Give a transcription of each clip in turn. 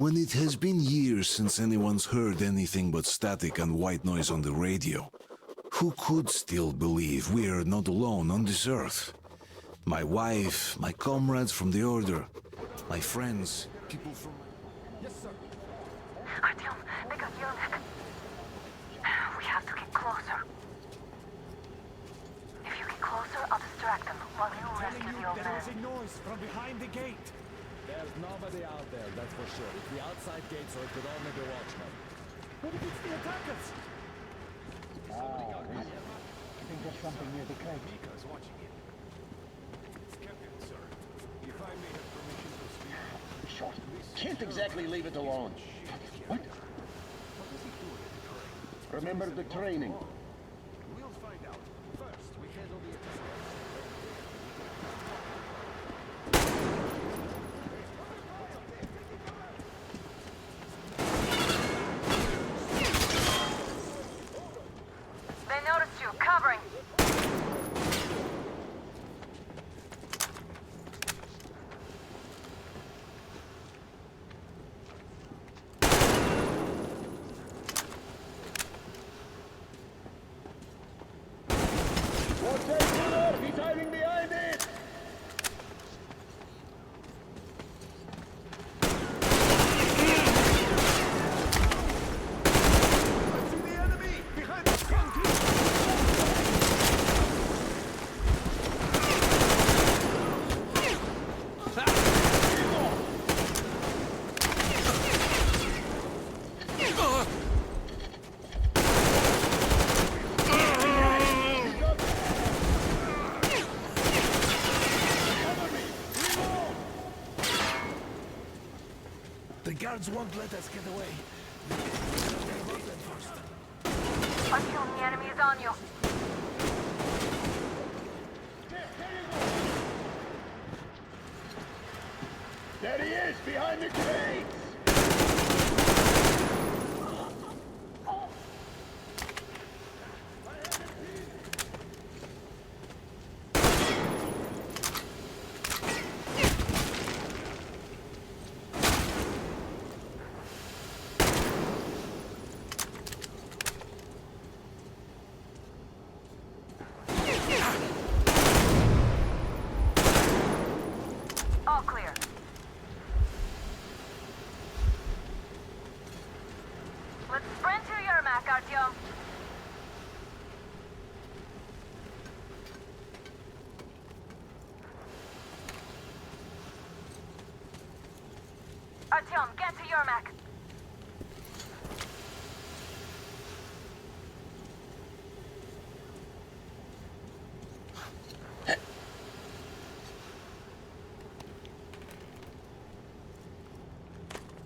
When it has been years since anyone's heard anything but static and white noise on the radio, who could still believe we are not alone on this earth? My wife, my comrades from the Order, my friends, people from... Yes, sir. Artyom, they got Yermak. We have to get closer. If you get closer, I'll distract them while you rescue the old There man. was a noise from behind the gate. There's nobody out there, that's for sure. It's the outside gate, so it could only be watchmen. What if it's the attackers? I think there's something near the crate. Mika's watching it. It's Captain, sir. If I may have permission to speak... Short. Can't exactly leave it alone. What? What does he do at the crate? Remember the training. We'll find out. First, we handle the attack. They noticed you. Covering. What's that killer? He's hiding behind it! I see the enemy! Behind the concrete! The guards won't let us get away. Artyom, the enemy is on you. There he is, behind the crate! All clear. Let's sprint to Yermak, Artyom. Artyom, get to Yermak.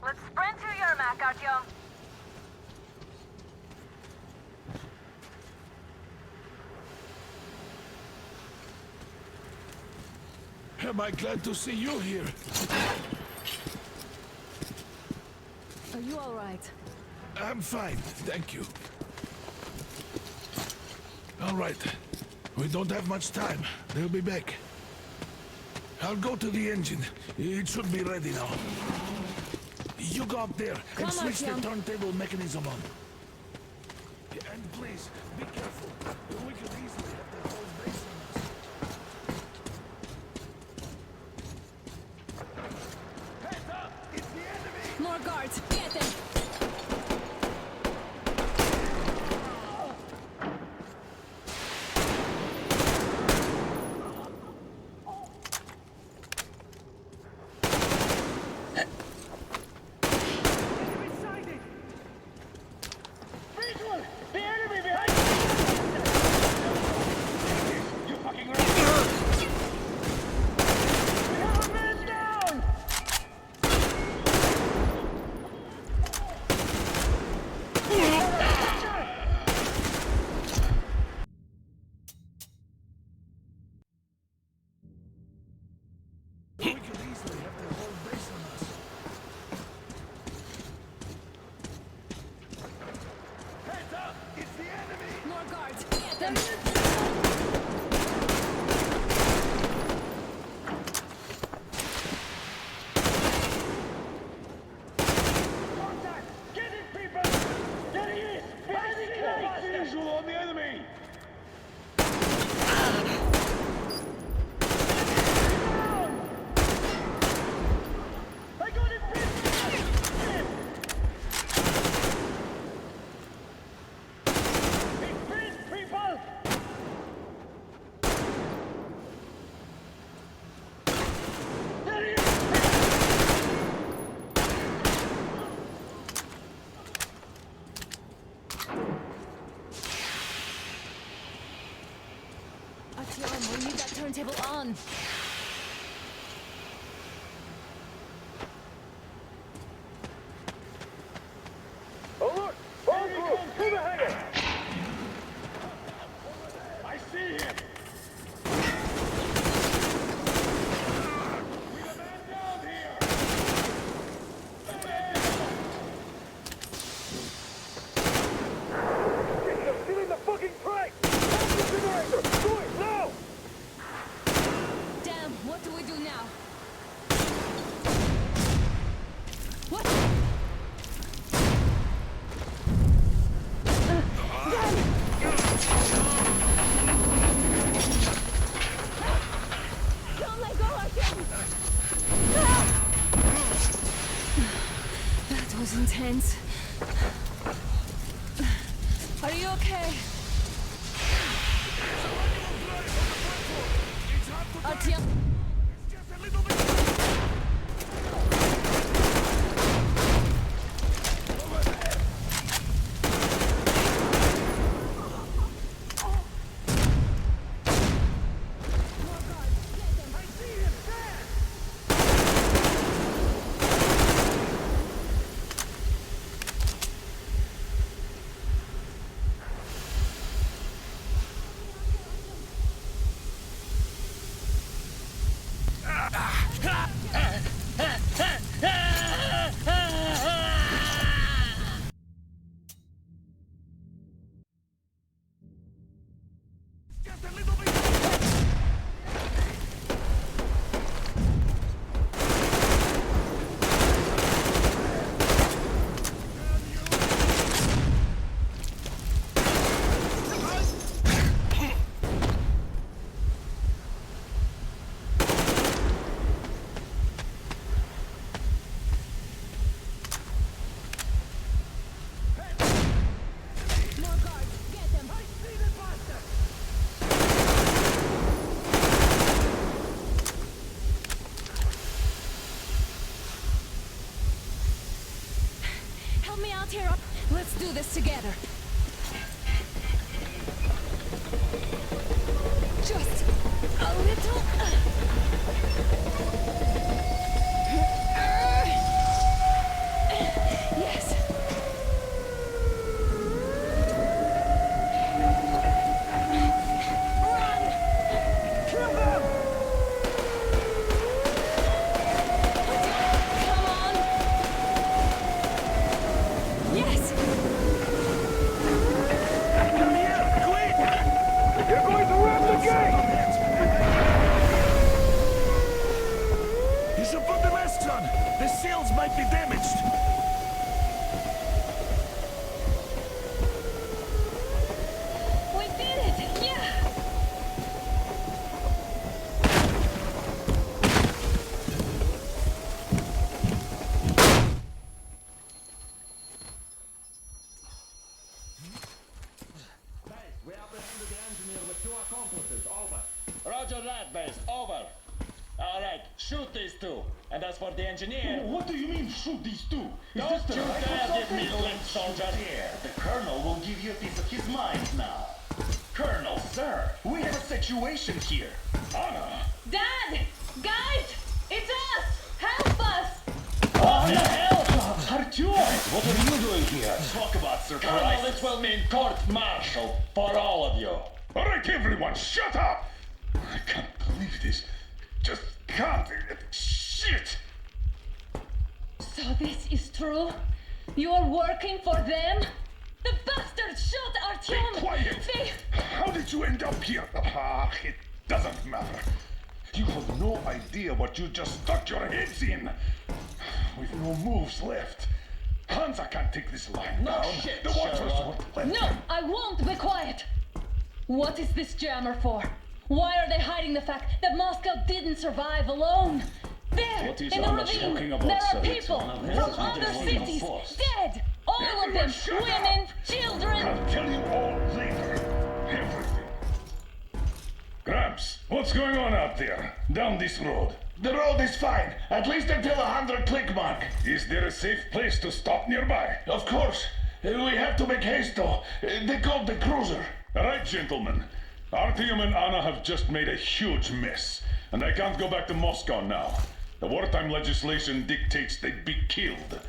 Let's sprint to Yermak, Artyom. Am I glad to see you here? Are you all right? I'm fine, thank you. All right. We don't have much time. They'll be back. I'll go to the engine. It should be ready now. You go up there and Come, switch the Artyom. turntable mechanism on. Yeah, and please, be careful. We could easily have the whole base on us. Heads up! It's the enemy! More guards! Get them! Enemy sighted! Visual! The enemy behind you! You fucking right! We have a man down! We could easily have the whole base on us. Heads up! It's the enemy! More guards! Get them! Artyom, we need that turntable on. Oh look! Bomb crew! Through the hangar! I see him! We got a man down here! They're stealing the fucking train! Stop the generator! Do it now! Damn, what do we do now? What? Don't let go, Artyom! That was intense. Are you okay? Artyom? Help me out here. Let's do this together. Just a little. Yes. Run! Kill them! Come on! Yes! Come here, quick! You're going to ram the gate! You should put the masks on. The seals might be damaged. We did it! Yeah! We apprehended the engineer with 2 accomplices. Over. Roger that, base. Over. All right, shoot these 2. And as for the engineer... What do you mean, shoot these 2? Don't you dare give me lip, soldier! Here, the Colonel will give you a piece of his mind now. Colonel, sir, we have a situation here. Anna! Dad! Guys! It's us! Help us! What the hell? Artyom! What are you doing here? Talk about Colonel, surprise. this will mean court-martial for all of you. All right, everyone, shut up! I can't believe this. Just can't. Shit! So this is true? You're working for them? The bastards shot Artyom! Be quiet! They... How did you end up here? Ah, it doesn't matter. You have no idea what you just stuck your heads in. With no moves left. Hansa can't take this line. No Now, shit, the watchers Sherlock. won't let No, them. I won't be quiet! What is this jammer for? Why are they hiding the fact that Moscow didn't survive alone? There, What is in the Anna ravine, talking about, there are sir? It's people one of from those other just cities, forced. dead! All of them, Everyone shut women, up. children! I'll tell you all later. Everything. Gramps, what's going on out there? Down this road. The road is fine, at least until 100 click mark. Is there a safe place to stop nearby? Of course. We have to make haste though. They called the cruiser. All right, gentlemen. Artyom and Anna have just made a huge mess, and I can't go back to Moscow now. The wartime legislation dictates they'd be killed.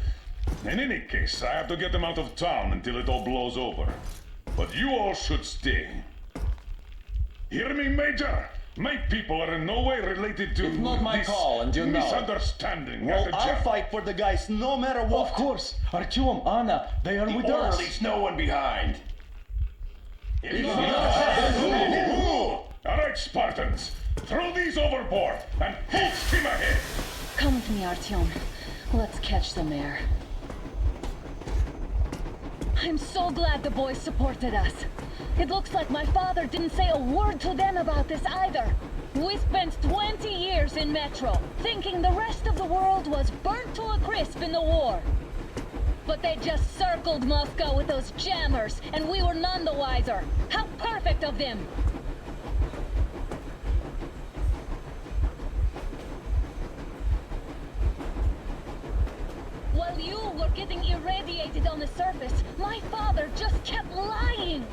In any case, I have to get them out of town until it all blows over. But you all should stay. Hear me, Major? My people are in no way related to It's not my this call, and you know it. misunderstanding. Well, at the I'll jam. fight for the guys no matter what. Of course. Artyom, Anna, they are with us. leaves no one behind. All right, Spartans, throw these overboard and full steam ahead. Come with me, Artyom. Let's catch some air. I'm so glad the boys supported us. It looks like my father didn't say a word to them about this either. We spent 20 years in Metro, thinking the rest of the world was burnt to a crisp in the war. But they just circled Moscow with those jammers, and we were none the wiser. How perfect of them! While you were getting irradiated on the surface, my father just kept lying.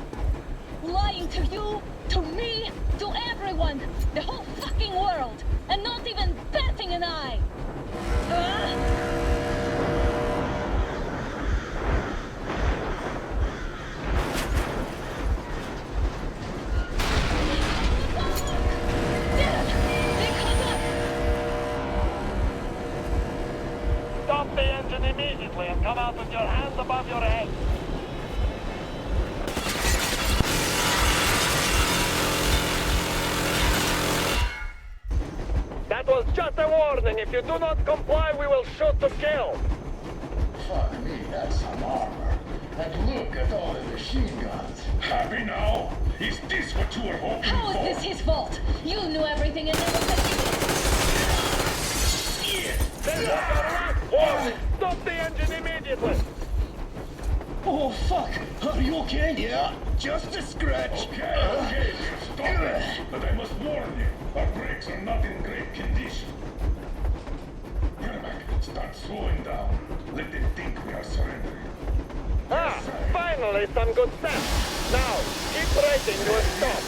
Lying to you, to me, to everyone, the whole fucking world, and not even batting an eye. Stop the engine immediately and come out with your hands above your head. That was just a warning. If you do not comply, we will shoot to kill. Fuck me, that's some armor. And look at all the machine guns. Happy now? Is this what you were hoping How for? is this his fault? You knew everything and never said Then your last warning. Stop the engine immediately. Oh, fuck! Are you okay? Yeah, just a scratch. Okay, stop it. But I must warn you, our brakes are not in great condition. Yermak, start slowing down. Let them think we are surrendering. Ah, finally some good sense. Now, keep braking to a stop.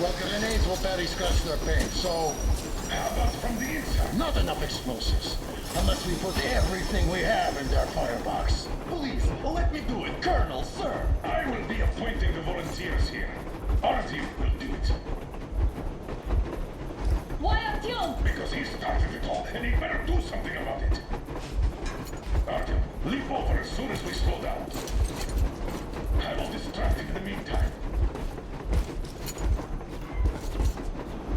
Well, grenades will barely scratch their paint, so How about from the inside? not enough explosives. Unless we put everything we have in their firebox. Please, let me do it, Colonel, sir. I will be appointing the volunteers here. Artyom will do it. Why, Artyom? Because he started it all, and he better do something about it. Artyom, leap over as soon as we slow down. I will distract him in the meantime.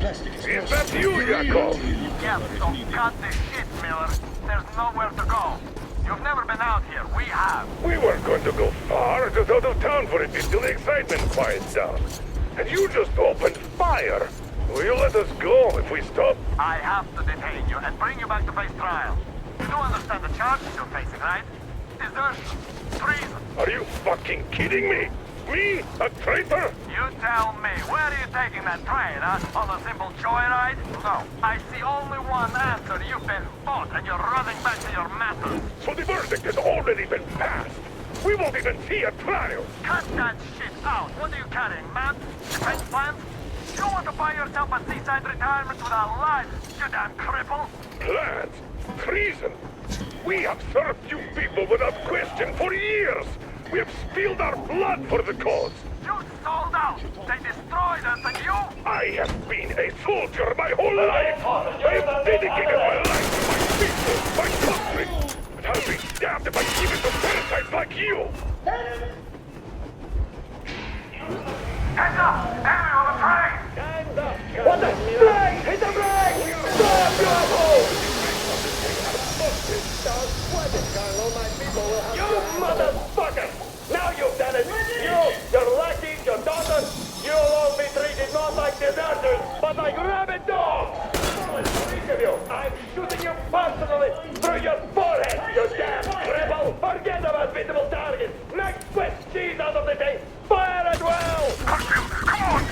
Plastic Is that you, Yakov? Yes, so cut the shit, Miller. There's nowhere to go. You've never been out here. We have. We weren't going to go far, just out of town for a bit till the excitement quiets down. And you just opened fire. Will you let us go if we stop? I have to detain you and bring you back to face trial. You do understand the charges you're facing, right? Desertion, treason. Are you fucking kidding me? Me? A traitor? You tell me, where are you taking that train, huh? On a simple joyride? No. I see only one answer. You've been fought and you're running back to your masters. So the verdict has already been passed. We won't even see a trial. Cut that shit out. What are you carrying, man? Defense plans? You want to buy yourself a seaside retirement without life, you damn cripple? Plans? Treason? We have served you people without question for years. We have spilled our blood for the cause. You sold out. They destroyed us and you... I have been a soldier my whole life. I have dedicated my life to my people, my country. But I'll be damned if I give it to parasites like you. Heads up! Enemy on the train! Hands up! What the? Brake! Hit the brake! Stop your hole! You motherfucker! Now you've done it! You, your lackeys, your daughters, you'll all be treated not like deserters, but like rabid dogs! Each of you, I'm shooting you personally through your forehead, you damn cripple! Forget about visible targets! Next, quit cheese out of the thing! Fire at will! Come on!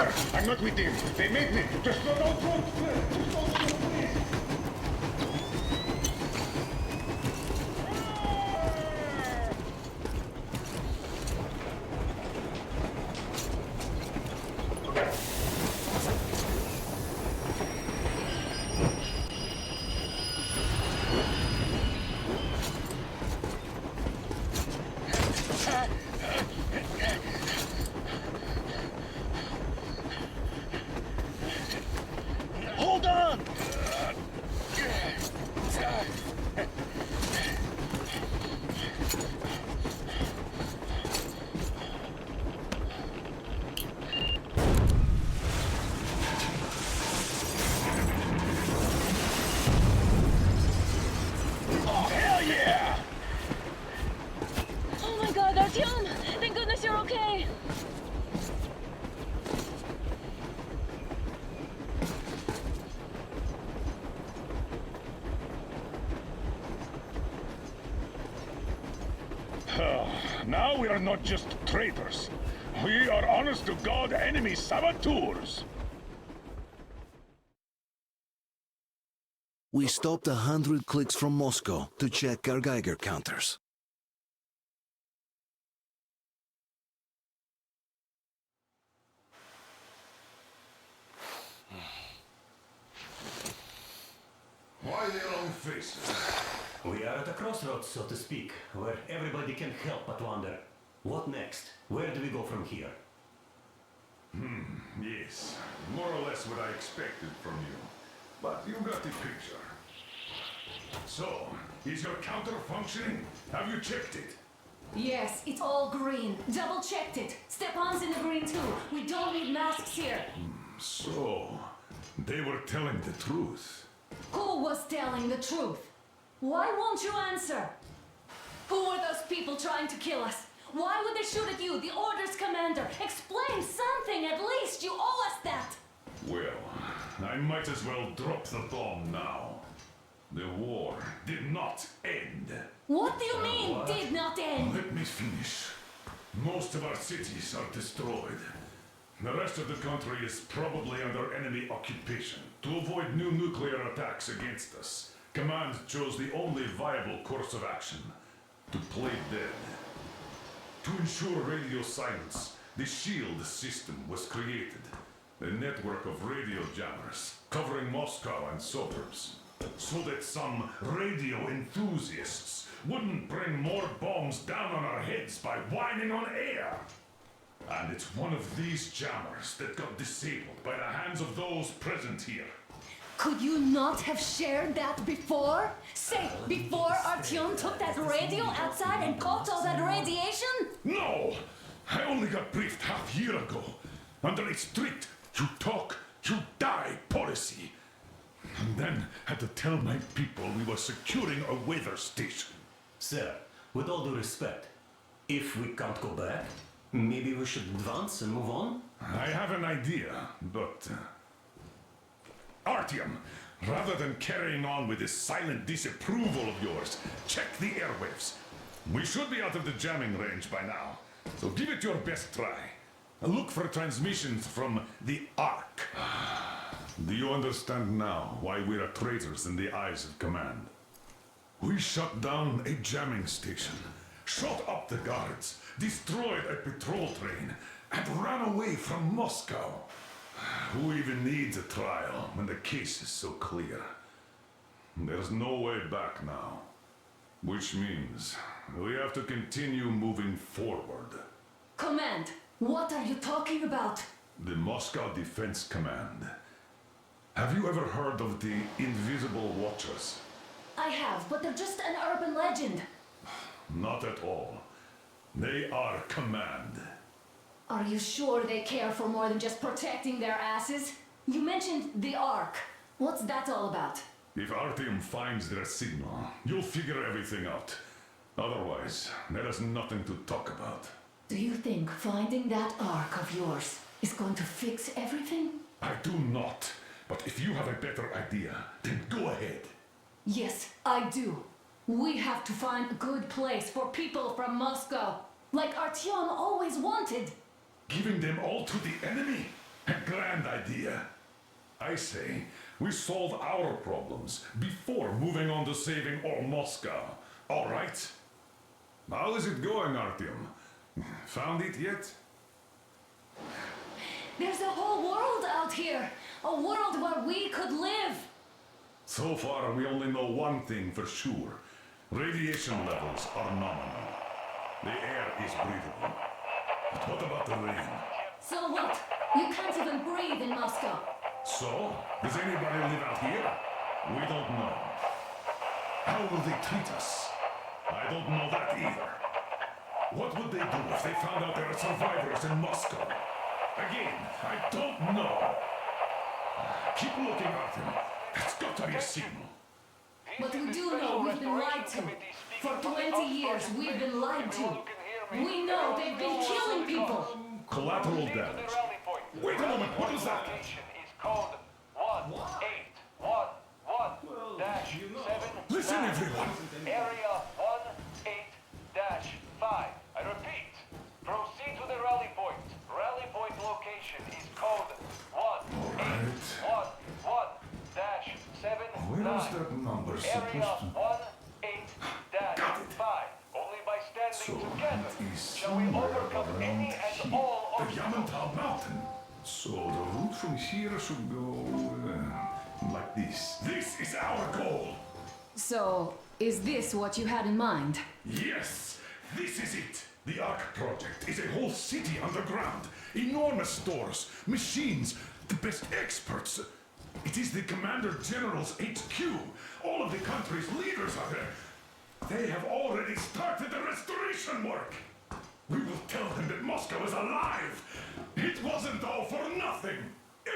Sir, I'm not with him. They made me. Just don't please. Hold on! Oh, hell yeah! Oh my god, Artyom! Thank goodness you're okay! Now we are not just traitors. We are honest-to-God enemy saboteurs. We stopped 100 clicks from Moscow to check our Geiger counters. Why the long faces? We are at a crossroads, so to speak, where everybody can help but wonder. What next? Where do we go from here? Yes, more or less what I expected from you. But you got the picture. So, is your counter functioning? Have you checked it? Yes, it's all green. Double checked it. Stepan's in the green too. We don't need masks here. So, they were telling the truth. Who was telling the truth? Why won't you answer? Who were those people trying to kill us? Why would they shoot at you, the Order's commander? Explain something, at least. You owe us that. Well, I might as well drop the bomb now. The war did not end. What do you mean, did not end? Let me finish. Most of our cities are destroyed. The rest of the country is probably under enemy occupation. To avoid new nuclear attacks against us, Command chose the only viable course of action: to play dead. To ensure radio silence, the SHIELD system was created. A network of radio jammers covering Moscow and suburbs. So that some radio enthusiasts wouldn't bring more bombs down on our heads by whining on air. And it's one of these jammers that got disabled by the hands of those present here. Could you not have shared that before? Say, before Artyom took that radio outside and caught all that radiation? No! I only got briefed half year ago. Under a strict, you talk, you die policy. And then had to tell my people we were securing a weather station. Sir, with all due respect, if we can't go back, maybe we should advance and move on? I have an idea, but... Artyom, rather than carrying on with this silent disapproval of yours, check the airwaves. We should be out of the jamming range by now, so give it your best try. Look for transmissions from the Ark. Do you understand now why we are traitors in the eyes of Command? We shut down a jamming station, shot up the guards, destroyed a patrol train, and ran away from Moscow. Who even needs a trial when the case is so clear? There's no way back now. Which means we have to continue moving forward. Command, what are you talking about? The Moscow Defense Command. Have you ever heard of the Invisible Watchers? I have, but they're just an urban legend. Not at all. They are Command. Are you sure they care for more than just protecting their asses? You mentioned the Ark. What's that all about? If Artyom finds their signal, you'll figure everything out. Otherwise, there is nothing to talk about. Do you think finding that Ark of yours is going to fix everything? I do not. But if you have a better idea, then go ahead. Yes, I do. We have to find a good place for people from Moscow, like Artyom always wanted. Giving them all to the enemy? And idea. I say we solve our problems before moving on to saving all Moscow. All right? How is it going, Artyom? Found it yet? There's a whole world out here. A world where we could live. So far, we only know one thing for sure. Radiation levels are nominal. The air is breathable. But what about the rain? So what? You can't even breathe in Moscow. So, does anybody live out here? We don't know. How will they treat us? I don't know that either. What would they do if they found out there are survivors in Moscow? Again, I don't know. Keep looking, Artyom. That's got to be a signal. But we do know we've been lied to. For 20 years, we've been lied to. We know they've been killing people. Collateral damage. Wait a moment, what is that? Code 1811-7. Listen, everyone. Area 18-5. I repeat, proceed to the rally point. Rally point location is code 1811-7. Where is that number Area supposed to... 18-5. Only by standing So together it is shall we somewhere overcome around any here. and all The obstacles. Yamantau Mountain. So the route from here should go like this. This is our goal. So, is this what you had in mind? Yes, this is it. The Ark Project is a whole city underground. Enormous stores, machines, the best experts. It is the Commander General's HQ. All of the country's leaders are there. They have already started the restoration work. We will tell them that Moscow is alive. It wasn't all for nothing.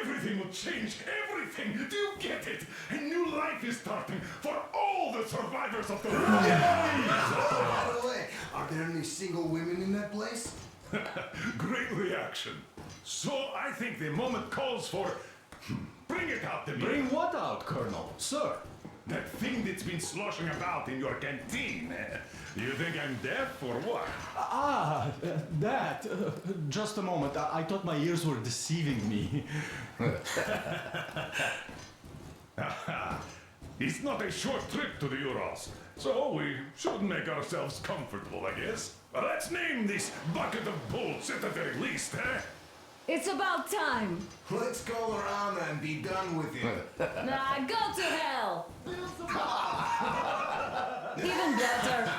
Everything will change, everything. Do you get it? A new life is starting for all the survivors of the By the way, are there any single women in that place? Great reaction. So I think the moment calls for... Bring it out, Demir. Bring what out, Colonel? Sir? That thing that's been sloshing about in your canteen. You think I'm deaf or what? That. Just a moment. I thought my ears were deceiving me. It's not a short trip to the Urals, so we should make ourselves comfortable, I guess. Let's name this bucket of bullshit at the very least, eh? It's about time. Let's call her Anna and be done with it. Nah, go to hell. Even better.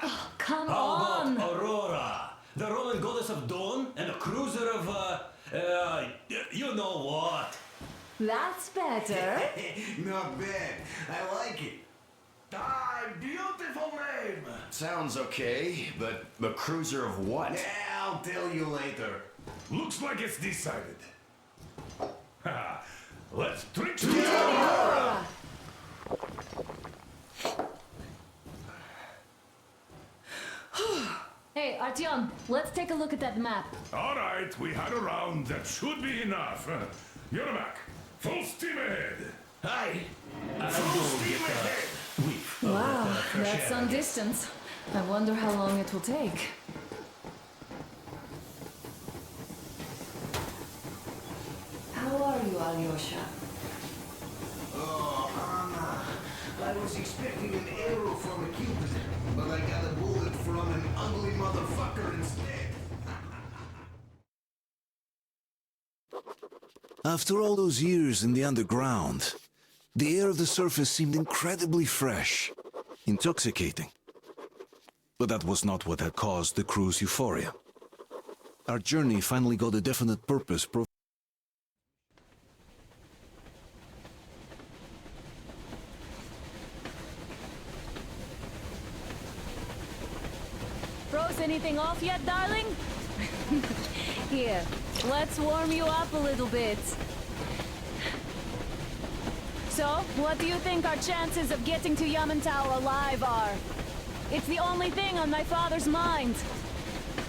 Oh, come on. Aurora, the Roman goddess of dawn and a cruiser of, you know what? That's better. Not bad. I like it. Ah, beautiful name. Sounds okay, but the cruiser of what? Yeah, I'll tell you later. Looks like it's decided. Let's drink to Aurora. Hey, Artyom, let's take a look at that map. All right, we had a round. That should be enough. Yermak, full steam ahead. Hi. Full steam ahead. Wow, that's some distance. I wonder how long it will take. How are you, Alyosha? Oh, Anna. I was expecting an arrow from a Cupid, but I got a bullet from an ugly motherfucker instead. After all those years in the underground, the air of the surface seemed incredibly fresh, intoxicating. But that was not what had caused the crew's euphoria. Our journey finally got a definite purpose. Froze anything off yet, darling? Here, let's warm you up a little bit. So, what do you think our chances of getting to Yamantau alive are? It's the only thing on my father's mind.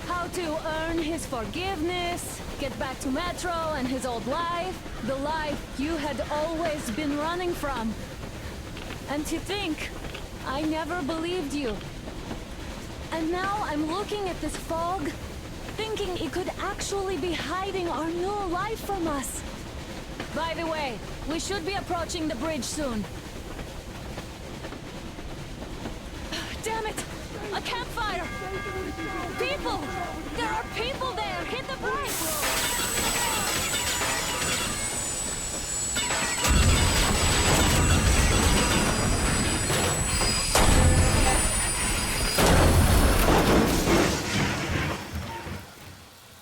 How to earn his forgiveness, get back to Metro and his old life, the life you had always been running from. And to think, I never believed you. And now I'm looking at this fog, thinking it could actually be hiding our new life from us. By the way, we should be approaching the bridge soon. Damn it! A campfire! People! There are people there! Hit the brakes!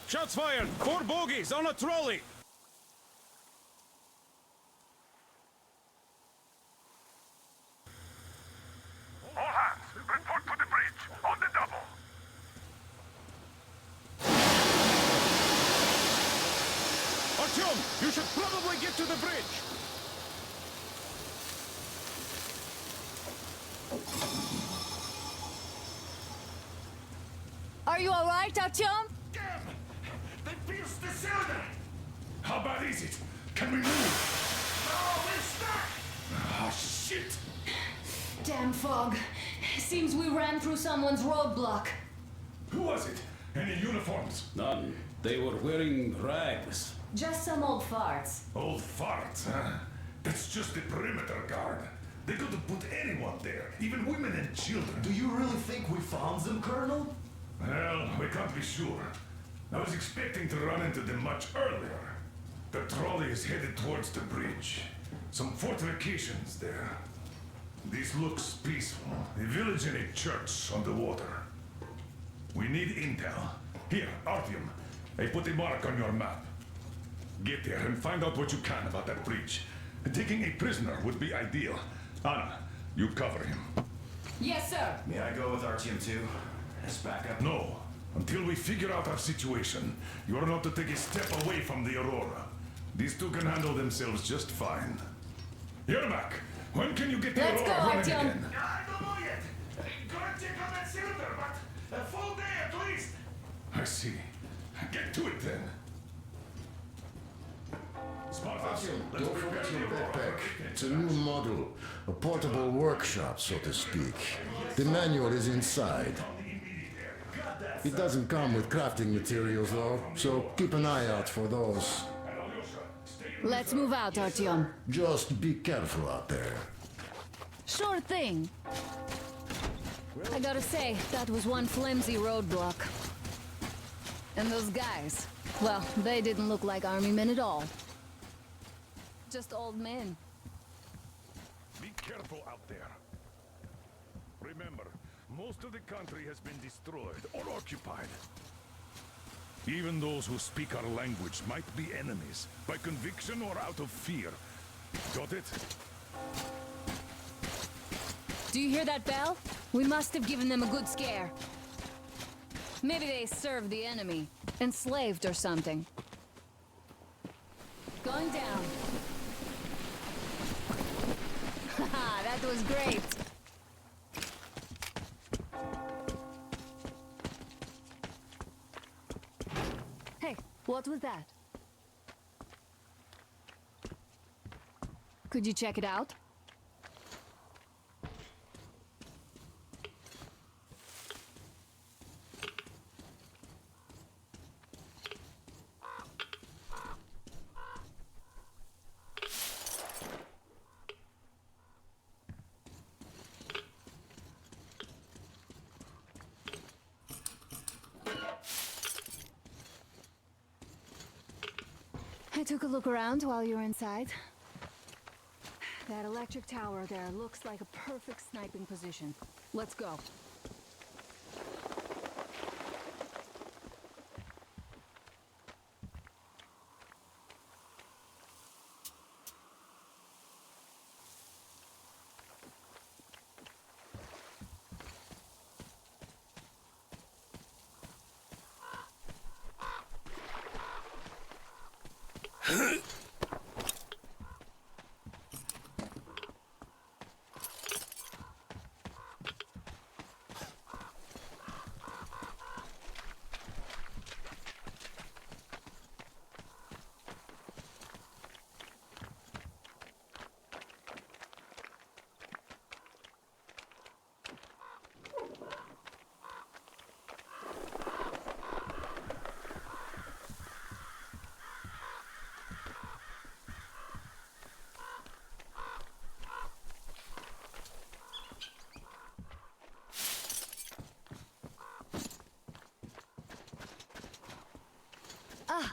Shots fired! 4 bogies on a trolley! All hands, report to the bridge, on the double. Artyom, you should probably get to the bridge! Are you alright, Artyom? They pierced the cylinder! How bad is it? Can we move? No, we're stuck! Ah, shit! Damn fog. Seems we ran through someone's roadblock. Who was it? Any uniforms? None. They were wearing rags. Just some old farts. Old farts, huh? That's just the perimeter guard. They could have put anyone there, even women and children. Do you really think we found them, Colonel? Well, we can't be sure. I was expecting to run into them much earlier. The trolley is headed towards the bridge. Some fortifications there. This looks peaceful. A village and a church on the water. We need intel. Here, Artyom. I put a mark on your map. Get there and find out what you can about that bridge. Taking a prisoner would be ideal. Anna, you cover him. Yes, sir. May I go with Artyom too? As backup? No. Until we figure out our situation, you are not to take a step away from the Aurora. These two can handle themselves just fine. Yermak, when can you get the Let's Aurora go, running Artyom. again? I don't know yet. Gonna check on that cylinder, but a full day at least. I see. Get to it then. Spartans, let's Don't prepare forget the your Aurora. backpack. It's a new model, a portable workshop, so to speak. The manual is inside. It doesn't come with crafting materials, though, so keep an eye out for those. Let's move out, Artyom. Just be careful out there. Sure thing. I gotta say, that was one flimsy roadblock. And those guys, well, they didn't look like army men at all. Just old men. Be careful out there. Remember, most of the country has been destroyed or occupied. Even those who speak our language might be enemies, by conviction or out of fear. Got it? Do you hear that bell? We must have given them a good scare. Maybe they served the enemy, enslaved or something. Going down. Haha, that was great. Hey, what was that? Could you check it out? I took a look around while you were inside. That electric tower there looks like a perfect sniping position. Let's go.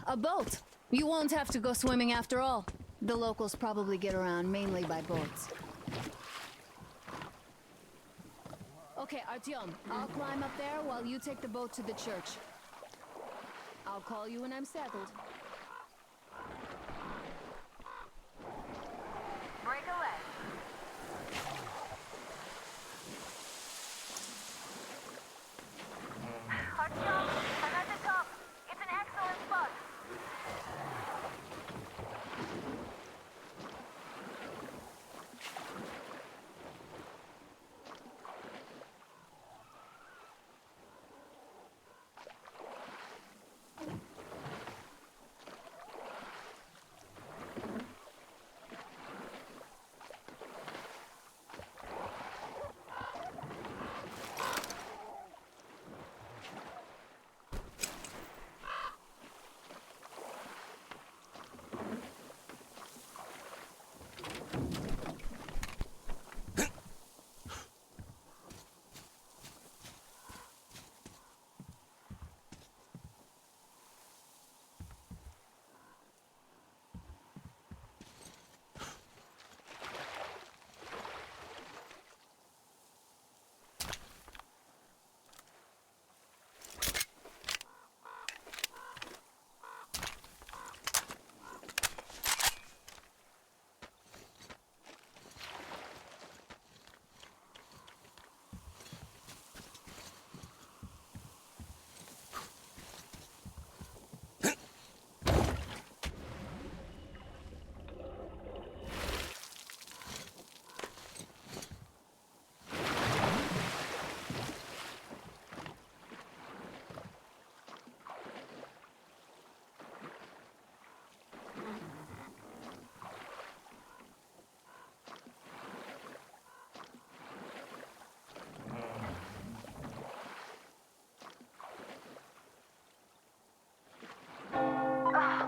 A boat. You won't have to go swimming after all. The locals probably get around mainly by boats. Okay, Artyom, I'll climb up there while you take the boat to the church. I'll call you when I'm settled. Break a leg. Artyom, I'm at the top. It's an excellent spot.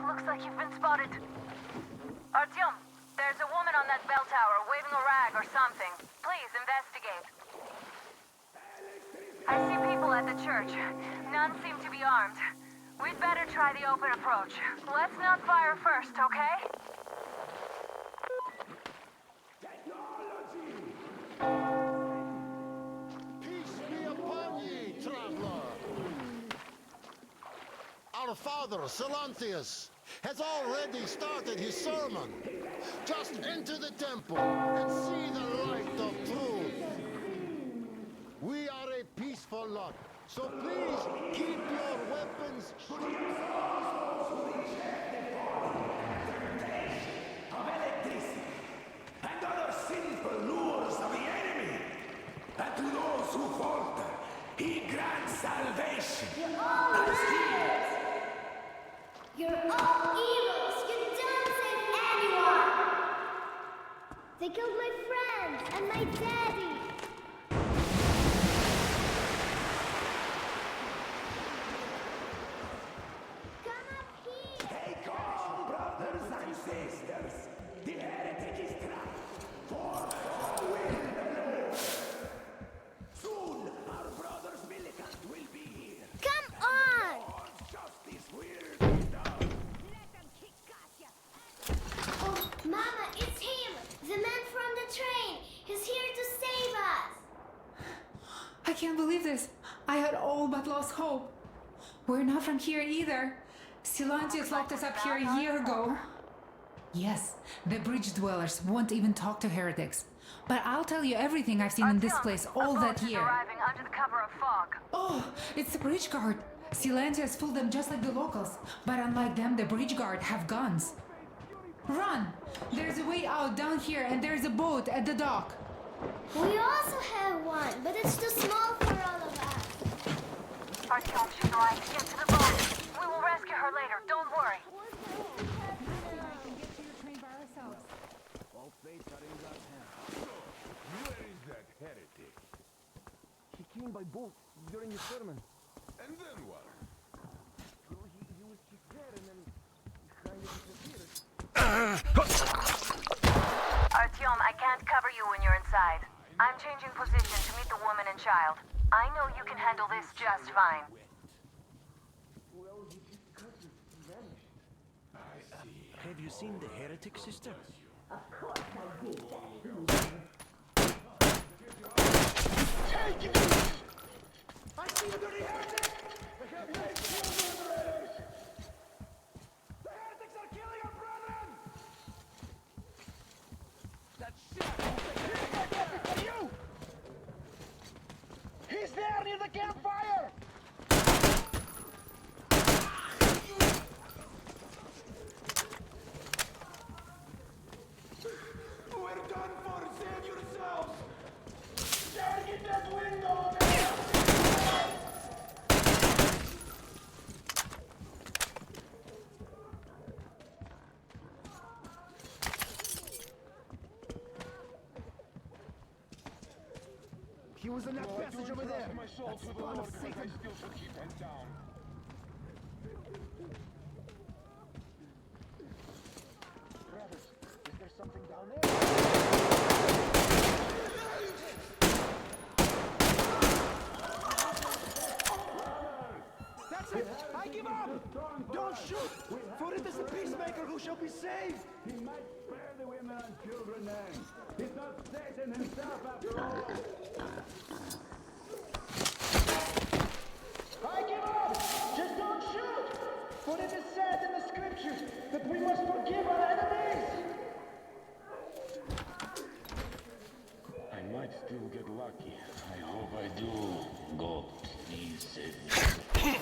Looks like you've been spotted. Artyom, there's a woman on that bell tower waving a rag or something. Please investigate. I see people at the church. None seem to be armed. We'd better try the open approach. Let's not fire first, okay? Peace be upon ye, traveler. Our father, Silanthius, has already started his sermon. Just enter the temple and see the light of truth. We are a peaceful lot, so please keep your weapons of electricity and other sinful lures of the enemy. And to those who falter, he grants salvation. You're all murderers! You're all evils! You don't save anyone! They killed my friends and my daddy! Take on, brothers and sisters! The heretic is trapped, for the will the Lord! Soon, our brother's militant will be here! Come on! God's justice will be done! Oh, Mama, it's him! The man from the train! He's here to save us! I can't believe this! I had all but lost hope. We're not from here either. Silantius locked us up here a year ago. Yes, the bridge dwellers won't even talk to heretics. But I'll tell you everything I've seen in this place all that year. Arriving under the cover of fog. Oh, it's the bridge guard. Silantius fooled them just like the locals. But unlike them, the bridge guard have guns. Run! There's a way out down here and there's a boat at the dock. We also have one, but it's too small for all of us. Artyom, she's right. Get to the boat. We will rescue her later. Don't worry. All fates are in God's hands. Where is that heretic? He came by boat during his sermon. And then what? Well, he was just there and then he kind of disappeared. Artyom, I can't cover you when you're inside. I'm changing position to meet the woman and child. I know you can handle this just fine. Well, he just cut it. He vanished. Have you seen the heretic, sister? Of course I did. Take it! I see the dirty heretic! They have made children already! The heretics are killing our brethren! That shit! For you! He's there near the campfire! We're done for! Save yourselves! Target that window! He was in that passage over there. My soul That to the spawn Lord, of but Satan. I still should keep them down. Brothers, is there something down there? That's it! I give up! Don't shoot! For it is the peacemaker who shall be saved! He might spare the women and children then. He's not Satan himself after all. I give up! Just don't shoot! For it is said in the scriptures that we must forgive our enemies! I might still get lucky. I hope I do. God, please save me.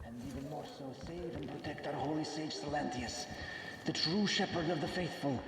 And even more so, save and protect our holy sage Silantius, the true shepherd of the faithful.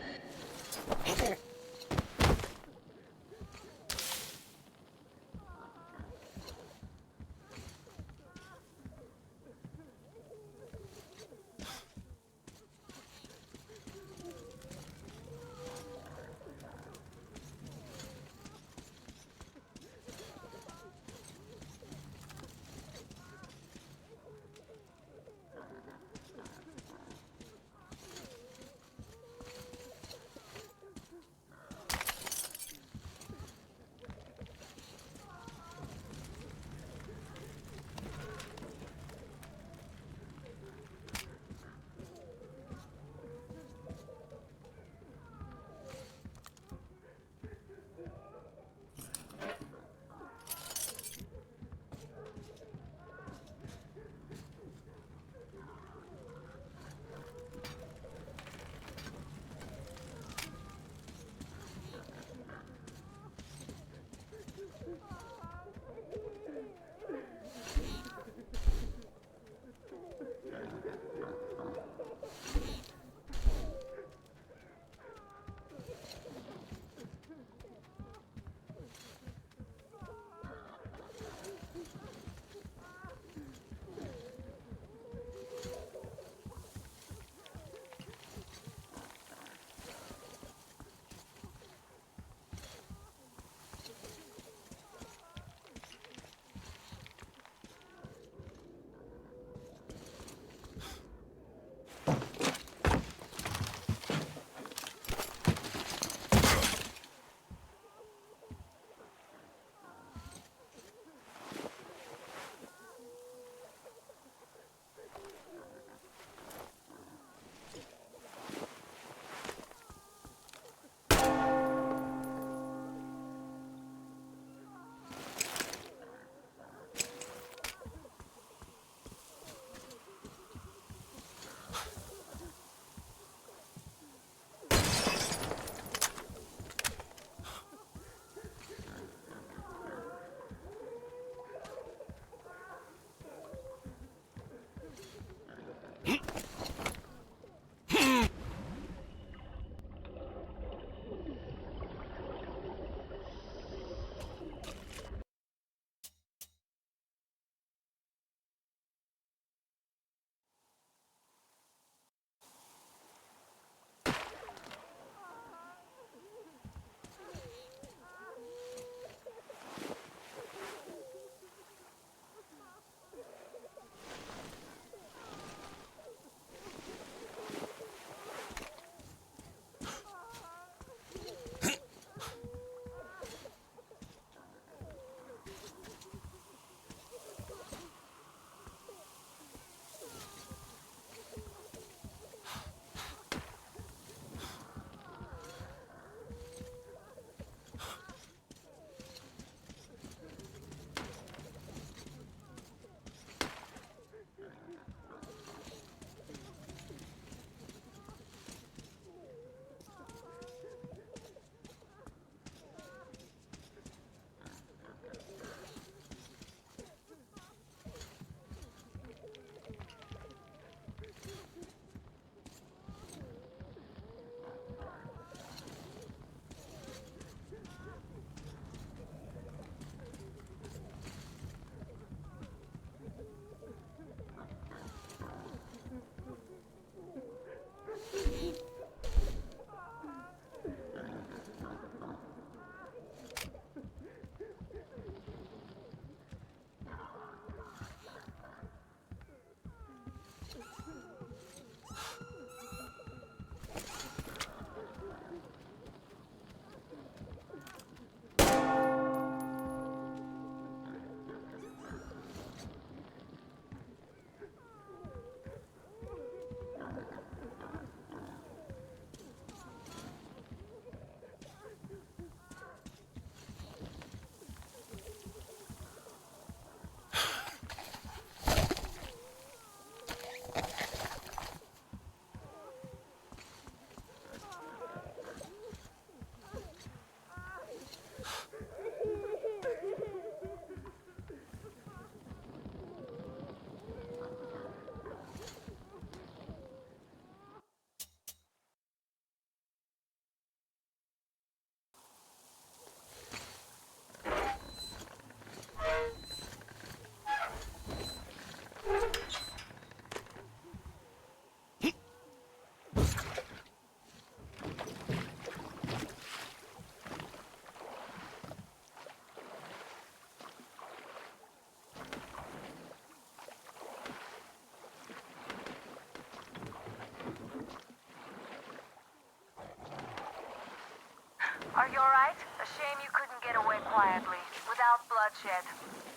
Are you alright? A shame you couldn't get away quietly, without bloodshed.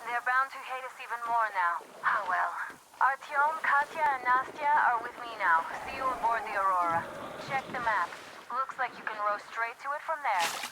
They're bound to hate us even more now. Oh well. Artyom, Katya, and Nastya are with me now. See you aboard the Aurora. Check the map. Looks like you can row straight to it from there.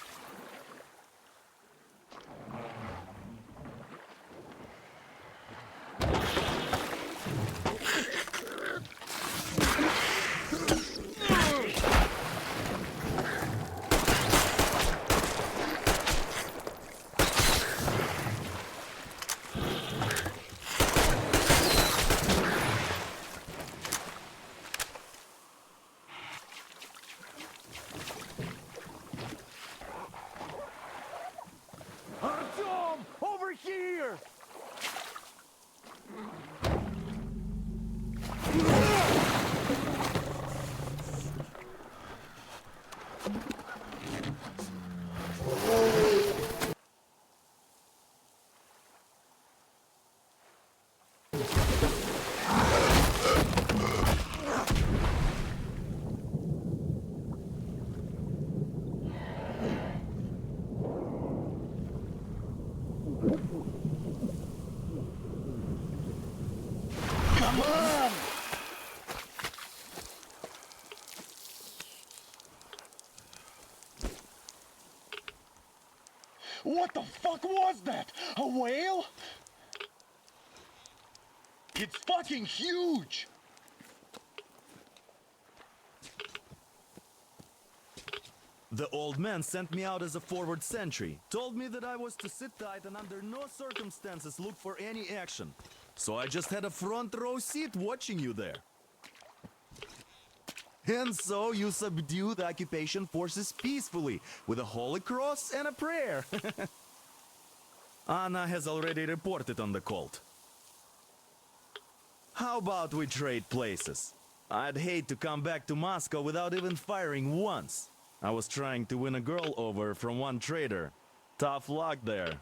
Artyom! Over here! Come on! What the fuck was that? A whale? It's fucking huge! The old man sent me out as a forward sentry, told me that I was to sit tight and under no circumstances look for any action. So I just had a front row seat watching you there. And so you subdued the occupation forces peacefully, with a holy cross and a prayer. Anna has already reported on the cult. How about we trade places? I'd hate to come back to Moscow without even firing once. I was trying to win a girl over from one trader. Tough luck there.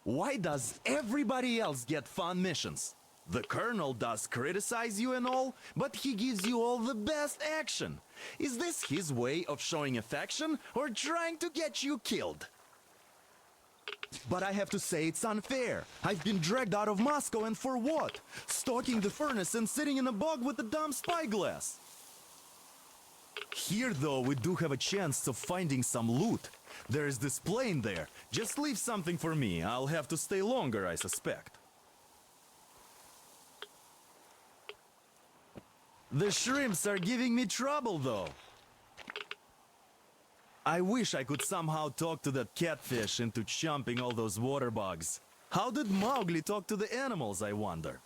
Why does everybody else get fun missions? The colonel does criticize you and all, but he gives you all the best action. Is this his way of showing affection or trying to get you killed? But I have to say it's unfair. I've been dragged out of Moscow, and for what? Stalking the furnace and sitting in a bog with a dumb spyglass. Here, though, we do have a chance of finding some loot. There's this plane there. Just leave something for me. I'll have to stay longer, I suspect. The shrimps are giving me trouble, though. I wish I could somehow talk to that catfish into chomping all those water bugs. How did Mowgli talk to the animals, I wonder?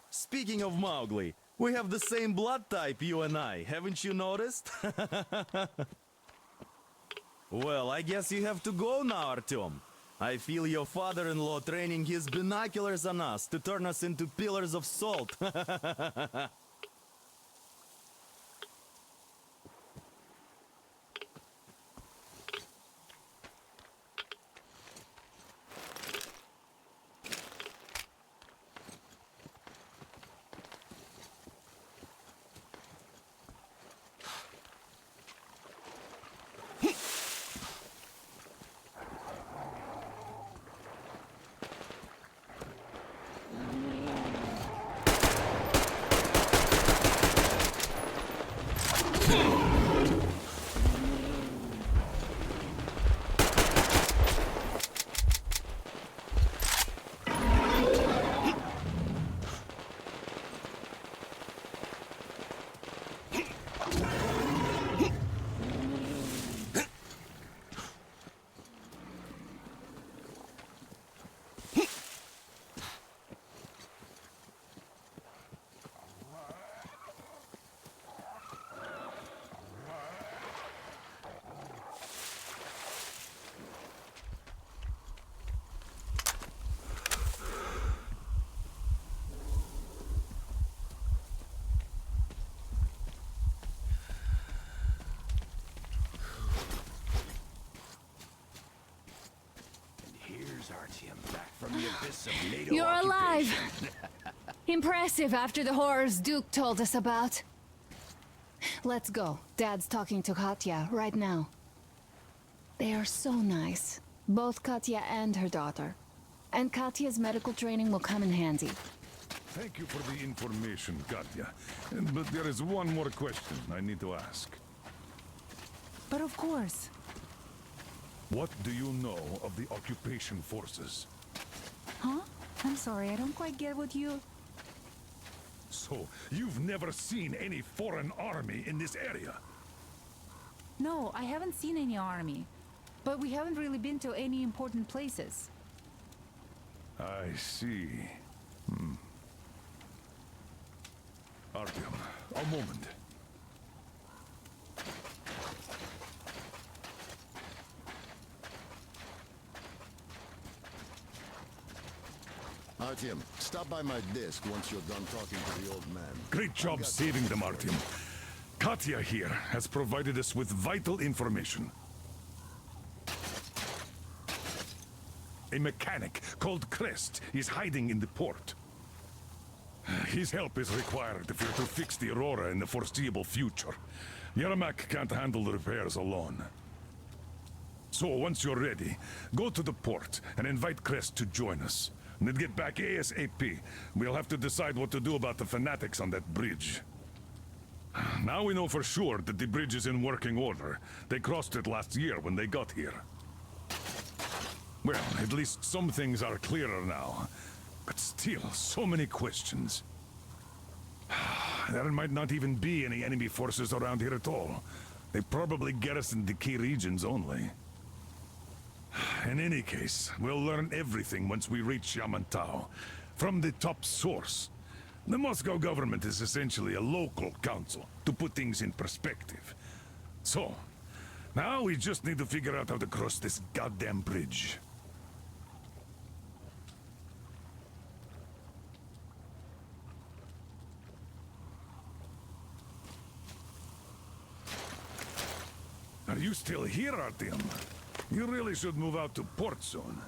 Speaking of Mowgli, we have the same blood type, you and I. Haven't you noticed? Well, I guess you have to go now, Artyom. I feel your father-in-law training his binoculars on us to turn us into pillars of salt. Back from the abyss of NATO You're alive! occupation. Impressive after the horrors Duke told us about. Let's go. Dad's talking to Katya right now. They are so nice. Both Katya and her daughter. And Katya's medical training will come in handy. Thank you for the information, Katya. But there is one more question I need to ask. But of course. What do you know of the occupation forces? Huh? I'm sorry, I don't quite get what you... So, you've never seen any foreign army in this area? No, I haven't seen any army. But we haven't really been to any important places. I see. Artyom, a moment. Artyom, stop by my desk once you're done talking to the old man. Great job saving them, Artyom. Katya here has provided us with vital information. A mechanic called Crest is hiding in the port. His help is required if we're to fix the Aurora in the foreseeable future. Yermak can't handle the repairs alone. So, once you're ready, go to the port and invite Crest to join us. And then get back ASAP. We'll have to decide what to do about the fanatics on that bridge. Now we know for sure that the bridge is in working order. They crossed it last year when they got here. Well, at least some things are clearer now. But still, so many questions. There might not even be any enemy forces around here at all. They probably garrisoned the key regions only. In any case, we'll learn everything once we reach Yamantau. From the top source. The Moscow government is essentially a local council, to put things in perspective. So, now we just need to figure out how to cross this goddamn bridge. Are you still here, Artyom? You really should move out to port soon.